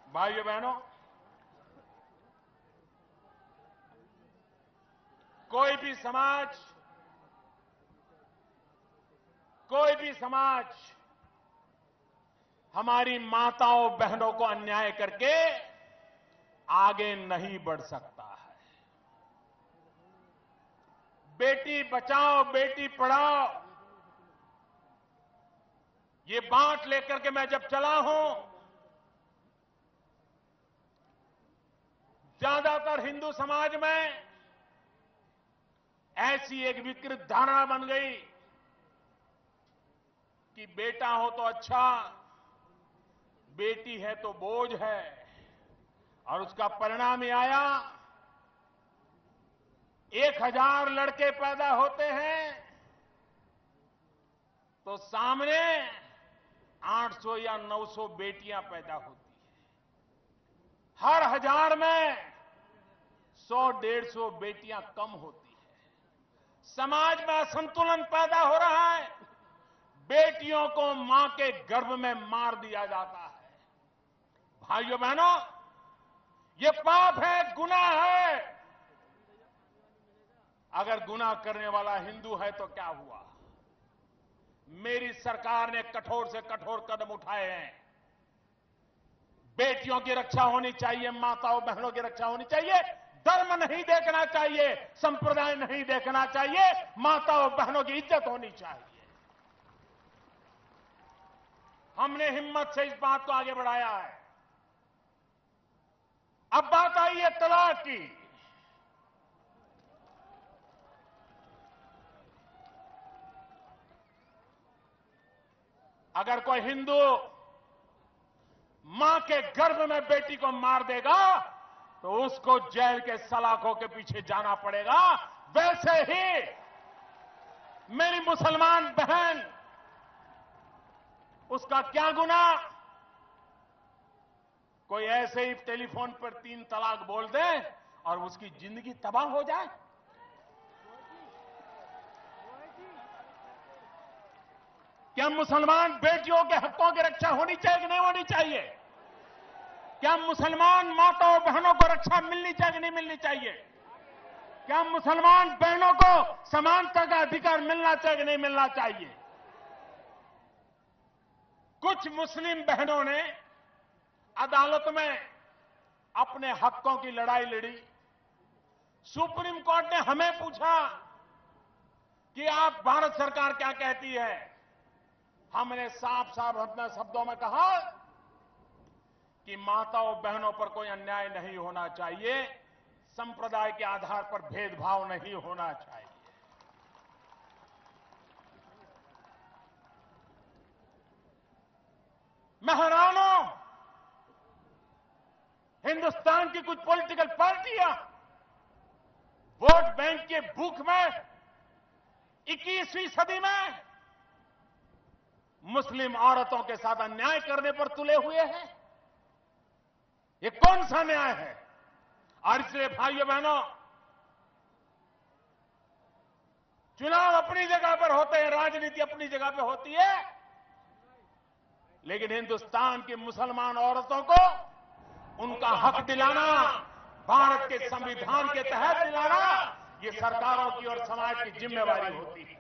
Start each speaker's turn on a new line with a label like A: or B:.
A: भाइयों बहनों, कोई भी समाज हमारी माताओं बहनों को अन्याय करके आगे नहीं बढ़ सकता है। बेटी बचाओ बेटी पढ़ाओ ये बात लेकर के मैं जब चला हूं, ज्यादातर हिंदू समाज में ऐसी एक विकृत धारणा बन गई कि बेटा हो तो अच्छा, बेटी है तो बोझ है, और उसका परिणाम ये आया 1000 लड़के पैदा होते हैं तो सामने 800 या 900 बेटियां पैदा होती है। हर 1000 में 100-150 बेटियां कम होती है। समाज में असंतुलन पैदा हो रहा है। बेटियों को मां के गर्भ में मार दिया जाता है। भाइयों बहनों, ये पाप है, गुनाह है। अगर गुनाह करने वाला हिंदू है तो क्या हुआ? मेरी सरकार ने कठोर से कठोर कदम उठाए हैं। बेटियों की रक्षा होनी चाहिए, माताओं बहनों की रक्षा होनी चाहिए। धर्म नहीं देखना चाहिए, संप्रदाय नहीं देखना चाहिए, माताओं बहनों की इज्जत होनी चाहिए। हमने हिम्मत से इस बात को आगे बढ़ाया है। अब बात आई है तलाक की। अगर कोई हिंदू मां के गर्भ में बेटी को मार देगा तो उसको जेल के सलाखों के पीछे जाना पड़ेगा। वैसे ही मेरी मुसलमान बहन, उसका क्या गुनाह? कोई ऐसे ही टेलीफोन पर 3 तलाक बोल दे और उसकी जिंदगी तबाह हो जाए? क्या मुसलमान बेटियों के हकों की रक्षा होनी चाहिए कि नहीं होनी चाहिए? क्या मुसलमान माताओं बहनों को रक्षा मिलनी चाहिए कि नहीं मिलनी चाहिए? क्या मुसलमान बहनों को समानता का अधिकार मिलना चाहिए कि नहीं मिलना चाहिए? कुछ मुस्लिम बहनों ने अदालत में अपने हकों की लड़ाई लड़ी। सुप्रीम कोर्ट ने हमें पूछा कि आप भारत सरकार क्या कहती है। हमने साफ साफ अपने शब्दों में कहा कि माताओं बहनों पर कोई अन्याय नहीं होना चाहिए, संप्रदाय के आधार पर भेदभाव नहीं होना चाहिए। मैं हैरान हूं, हिंदुस्तान की कुछ पॉलिटिकल पार्टियां वोट बैंक के भूख में 21वीं सदी में मुस्लिम औरतों के साथ अन्याय करने पर तुले हुए हैं। ये कौन सा न्याय है? और इसलिए भाइयों बहनों, चुनाव अपनी जगह पर होते हैं, राजनीति अपनी जगह पर होती है, लेकिन हिंदुस्तान की मुसलमान औरतों को उनका हक दिलाना, भारत के संविधान के तहत दिलाना, ये सरकारों की और समाज की जिम्मेवारी होती है।